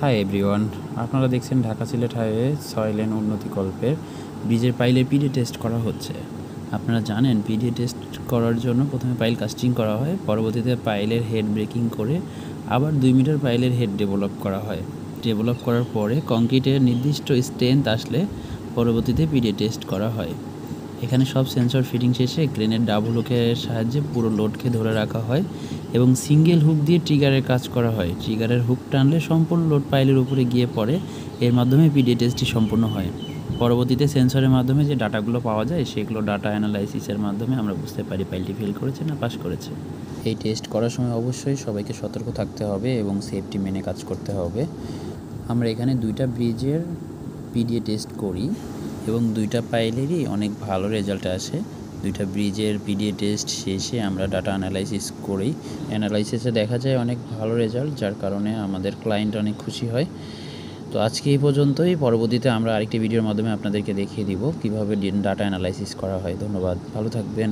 Hi everyone, আপনারা দেখছেন Dhaka Sylhet highway 6 lane উন্নতিকল্পের ব্রিজের পাইলের পিডিএ টেস্ট করা হচ্ছে। আপনারা জানেন পিডিএ টেস্ট করার জন্য প্রথমে পাইল কাস্টিং করা হয়, পরবর্তীতে পাইলের হেড ব্রেকিং করে আবার 2 মিটার পাইলের হেড ডেভেলপ করা হয়। ডেভেলপ করার পরে কংক্রিটের নির্দিষ্ট স্ট্রেংথ আসলে পরবর্তীতে পিডিএ টেস্ট করা হয়। এখানে সব সেন্সর ফিটিং শেষে ক্রেনের ডাবল হুকের সাহায্যে পুরো লোডকে ধরে রাখা হয় এবং সিঙ্গেল হুক দিয়ে ট্রিগারের কাজ করা হয়। ট্রিগারের হুক টানলে সম্পূর্ণ লোড পাইলের উপরে গিয়ে পড়ে, এর মাধ্যমে পিডিএ টেস্টটি সম্পূর্ণ হয়। পরবর্তীতে সেন্সরের মাধ্যমে যে ডাটাগুলো পাওয়া যায় সেগুলো ডাটা অ্যানালাইসিসের মাধ্যমে আমরা বুঝতে পারি পাইলটি ফেল করেছে না পাস করেছে। এই টেস্ট করার সময় অবশ্যই সবাইকে সতর্ক থাকতে হবে এবং সেফটি মেনে কাজ করতে হবে। আমরা এখানে 2টা ব্রিজের পিডিএ টেস্ট করি এবং 2টা পাইলেরই অনেক ভালো রেজাল্ট আসে। 2টা ব্রিজের পিডিএ টেস্ট শেষে আমরা ডাটা অ্যানালাইসিস করি। অ্যানালাইসিসে দেখা যায় অনেক ভালো রেজাল্ট, যার কারণে আমাদের ক্লায়েন্ট অনেক খুশি হয়। তো আজকে এই পর্যন্তই। পরবর্তীতে আমরা আরেকটি ভিডিওর মাধ্যমে আপনাদেরকে দেখিয়ে দিব কীভাবে ডাটা অ্যানালাইসিস করা হয়। ধন্যবাদ, ভালো থাকবেন।